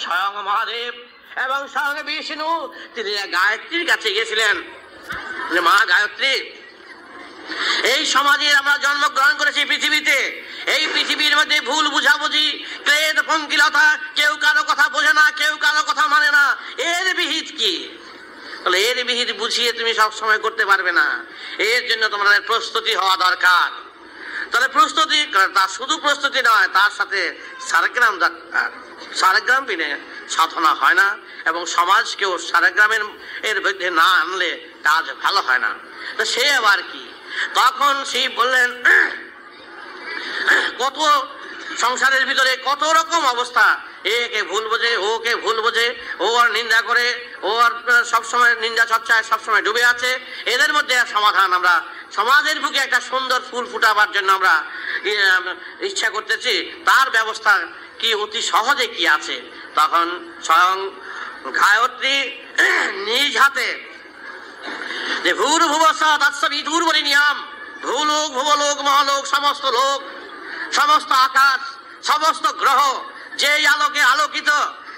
স্বয়ং মহাদেব এবং স্বয়ং বিষ্ণু তিনি গায়ত্রীর কাছে গিয়েছিলেন যে মা গায়ত্রী, এই সমাজে আমরা জন্মগ্রহণ করেছি পৃথিবীতে, এই পৃথিবীর মধ্যে ভুল বুঝাবুঝি, ক্লেদ পঙ্কিলতা, কেউ কারো কথা বোঝে না, কেউ কারো কথা মানে না, এর বিহিত কি? তাহলে এর বিহিত বুঝিয়ে তুমি সবসময় করতে পারবে না, এর জন্য তোমাদের প্রস্তুতি হওয়া দরকার। তাহলে প্রস্তুতি, তার শুধু প্রস্তুতি নয়, তার সাথে সারগ্রাম দরকার। সারগ্রাম বিনে সাধনা হয় না, এবং সমাজকেও সারগ্রামের এর মধ্যে না আনলে কাজ ভালো হয় না। তো সে আবার কি? তখন শিব বললেন, কত সংসারের ভিতরে কত রকম অবস্থা, একে ভুল বোঝে, ওকে ভুল বোঝে, ও আর নিন্দা করে, ও আর সবসময় নিন্দা চর্চায় সবসময় ডুবে আছে। এদের মধ্যে সমাধান আমরা সমাজের বুকে একটা সুন্দর ফুল ফুটাবার জন্য আমরা ইচ্ছা করতেছি, তার ব্যবস্থা কি অতি সহজে কি আছে? তখন স্বয়ং গায়ত্রী নিজ হাতে যে ভূর্ভুবস্বঃ তৎসবিতুর্বরেণ্যম, ভূলোক ভুবলোক মহালোক, সমস্ত লোক, সমস্ত আকাশ, সমস্ত গ্রহ যেই আলোকে আলোকিত,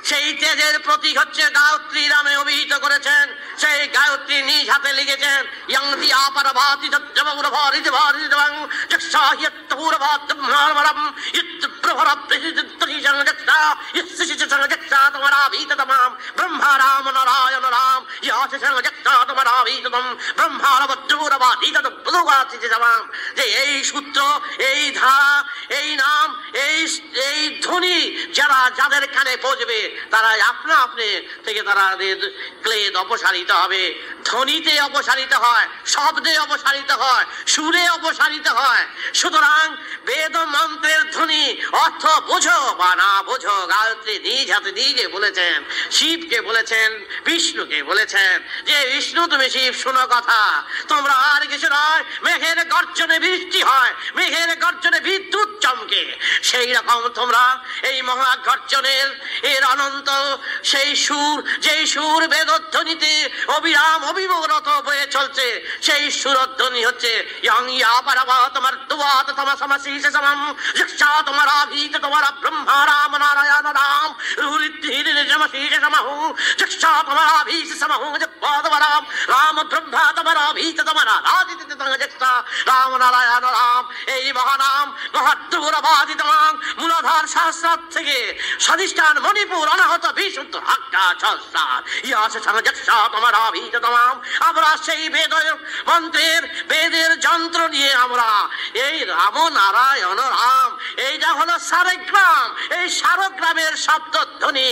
সেই তেজের প্রতীক হচ্ছে গায়ত্রী নামে অভিহিত করেছেন। সেই গায়ত্রী নিজ হাতে লিখেছেন, ইয়ংতি আপরভাতি তজ্জবরভারিত ভারিতং যক্ষাহিয়ত্তূরভাতমহারম ইত্প্রভরপ্রহিতত্রিজং যক্ষা ইস্সিচিচং যক্ষা তমরাভীততমাম ব্রহ্মারাম নারায়ণ রাম ইয়াচিচং যক্ষা তমরাভীততম ব্রহ্মারবদ্রুরভাতীততমাম। যে এই সূত্র, এই ধারা, এই নাম, এই ধ্বনি যারা যাদের কানে পৌঁছবে, তারা আপনা আপনি থেকে তারা ক্লেদ অপসারিত হবে। ধ্বনিতে অপসারিত হয়, শব্দে অপসারিত হয়, সুরে অপসারিত হয়। সুতরাং বেদ মন্ত্রের ধ্বনি অর্থ বোঝো বা না বোঝো, গায়ত্রী নিজ হাতে নিজে বলেছেন, শিবকে বলেছেন, বিষ্ণুকে বলেছেন যে বিষ্ণু তুমি শিব শোনো কথা, তোমরা আর কিছু নয়, মেঘের গর্জনে বৃষ্টি হয়, মেঘের গর্জনে বিদ্যুৎ চমকে, সেই রকম তোমরা এই মহাগর্জনের এর অনন্ত সেই সুর, যেই সুর বেদধ্বনিতে অবিরাম অবিরত বয়ে চলছে, সেই সুরধ্বনি হচ্ছে ইয়ং ইয়াপারভাতমর দুয়াত তমসমসীস সমম যক্ষা তমরাভীত তমরা ব্রহ্মা রাম নারায়ণ রাম রুরিদ্ধিরিজমসীস সমহু যক্ষা তমরাভীস সমহু জপাদবরাম রাম ব্রহ্মা তমরাভীত তমরা রাদিত যক্ষা রাম নারায়ণ রাম। এই মহানাম মহাদ্রুরবাদিতমাং মূলাধার সহস্রার থেকে স্বাধিষ্ঠান মণিপুর অনাহত বিশুদ্ধ হাক্কা সহস্রার ইয়াস যক্ষা তমরাভীততমাম। আমরা সেই বেদ মন্ত্রের বেদের যন্ত্র নিয়ে আমরা এই রাম নারায়ণ রাম, এইটা হলো সারগ্রাম, এই সারগ্রামের শব্দধ্বনি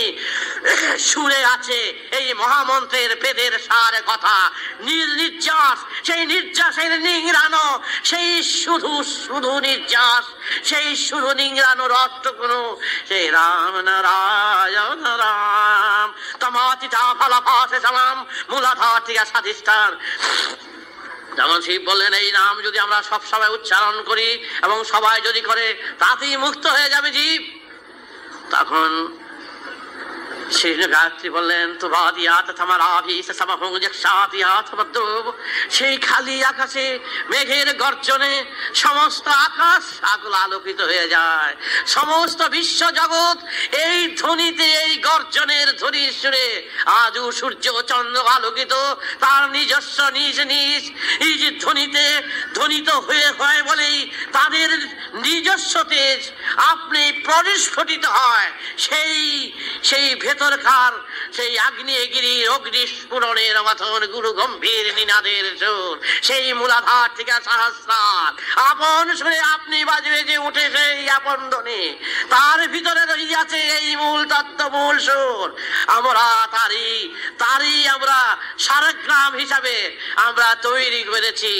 সুরে আছে এই মহামন্ত্রের বেদের সার কথা। নির্যাস, সেই নির্যাসের নিংড়ানো, সেই শুধু শুধু নির্যাস, সেই শুধু নিংড়ানোর অর্থ কোনো সেই রাম নারায়ণ রাম তমাতিতা ফলাফাসে সালাম মূলাধার থেকে স্বাধিষ্ঠান। যেমন শিব বললেন, এই নাম যদি আমরা সব সময় উচ্চারণ করি এবং সবাই যদি করে, তাতেই মুক্ত হয়ে যাবে জীব। তখন গায়ত্রী বললেন, সেই খালি আকাশে মেঘের গর্জনে সমস্ত আকাশ আগুলো আলোকিত হয়ে যায়, সমস্ত বিশ্ব জগৎ এই ধ্বনিতে, এই গর্জনের ধ্বনির সুরে আজও সূর্য চন্দ্র আলোকিত, তার নিজস্ব নিজ নিজ এই যে ধ্বনিতে ধ্বনিত হয়ে হয় বলেই তাদের নিজস্ব তেজ আপনি পরিস্ফুটিত হয়। সেই ভেতরকার সেই আগ্নেয়গিরির অগ্নিস্ফুরণের মতন গুরু গম্ভীর নিনাদের সুর, সেই মূলাধার থেকে সহস্রার আপন সুরে আপনি বাজবে যে উঠে সেই আপন ধ্বনি, তার ভিতরে রহিয়াছে এই মূল তত্ত্ব, মূল সুর। আমরা তারই আমরা সারগ্রাম হিসাবে আমরা তৈরি করেছি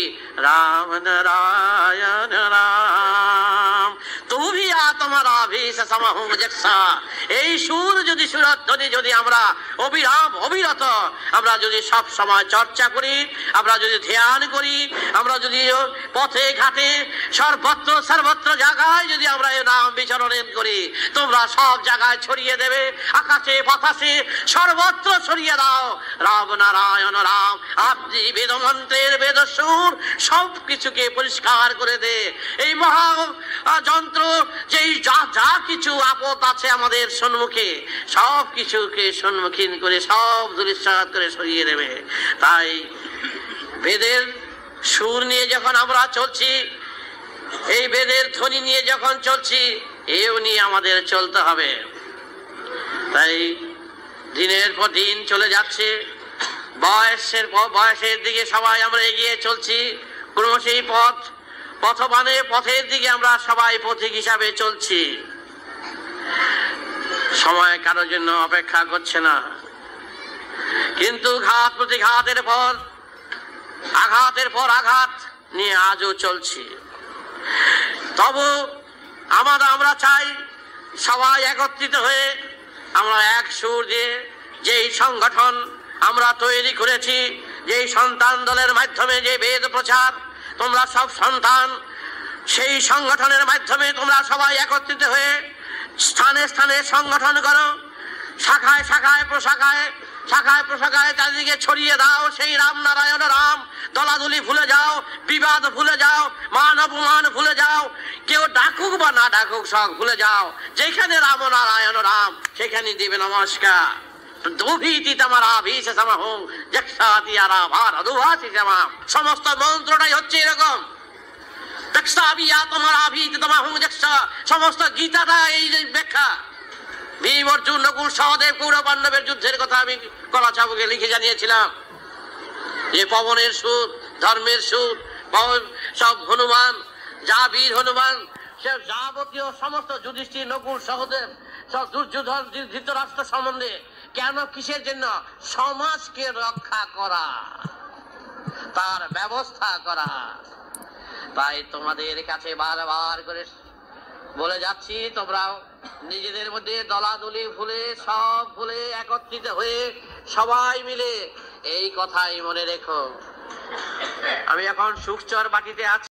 রাম নারায়ণ রাম তুমি তোমারা ভীষ সমহু যক্ষা। এই সুর যদি সুরধ্বনি যদি আমরা অবিরাম অবিরত আমরা যদি সব সময় চর্চা করি, আমরা যদি ধ্যান করি, আমরা যদি পথে ঘাটে সর্বত্র জায়গায় যদি আমরা এই নাম বিচরণ করি, তোমরা সব জায়গায় ছড়িয়ে দেবে, আকাশে বাতাসে সর্বত্র ছড়িয়ে দাও রাম নারায়ণ রাম। আপনি বেদমন্ত্রের বেদ সুর সব কিছুকে পরিষ্কার করে দে। এই মহা যন্ত্র যেই যা কিছু আপদ আছে আমাদের সম্মুখে সব কিছুকে সম্মুখীন করে সব ধূলিসাৎ করে সরিয়ে দেবে। তাই বেদের সুর নিয়ে যখন আমরা চলছি, এই বেদের ধ্বনি নিয়ে যখন চলছি, এও নিয়ে আমাদের চলতে হবে। তাই দিনের পর দিন চলে যাচ্ছে, বয়সের দিকে সবাই আমরা এগিয়ে চলছি। ক্রমশই পথের দিকে আমরা সবাই পথিক হিসাবে চলছি। সময় কারোর জন্য অপেক্ষা করছে না, কিন্তু ঘাত প্রতিঘাতের পর আঘাতের পর আঘাত নিয়ে আজও চলছি। তবু আমরা চাই সবাই একত্রিত হয়ে আমরা এক সুর দিয়ে যেই সংগঠন আমরা তৈরি করেছি, যেই সন্তান দলের মাধ্যমে যে বেদ প্রচার, তোমরা সব সন্তান সেই সংগঠনের মাধ্যমে তোমরা সবাই একত্রিত হয়ে স্থানে স্থানে সংগঠন করো, শাখায় শাখায় প্রশাখায় চারিদিকে ছড়িয়ে দাও সেই রাম নারায়ণ রাম। দলাদলি ভুলে যাও, বিবাদ ভুলে যাও, মান অপমান ভুলে যাও, কেউ ডাকুক বা না ডাকুক সব ভুলে যাও। যেখানে রাম নারায়ণ রাম সেখানে দেবে নমস্কার। সমস্ত মন্ত্রটাই হচ্ছে এরকম। সমস্ত গীতাটা এই ব্যাখ্যা। ভীম অর্জুন নকুল সহদেব কৌরব পাণ্ডবের যুদ্ধের কথা আমি কলা চাবুকে লিখে জানিয়েছিলাম যে পবনের সুর, ধর্মের সুর, সব হনুমান, যা বীর হনুমান, সে যাবতীয় সমস্ত যুধিষ্ঠির নকুল সহদেব সব দুর্যোধন ধৃতরাষ্ট্র সম্বন্ধে কেন, কিসের জন্য? সমাজকে রক্ষা করা, তার ব্যবস্থা করা। তাই তোমাদের কাছে বারবার করে বলে যাচ্ছি, তোমরাও নিজেদের মধ্যে দলাদলি ভুলে সব ভুলে একত্রিত হয়ে সবাই মিলে এই কথাই মনে রেখো। আমি এখন সুখচর বাটিতে আছি।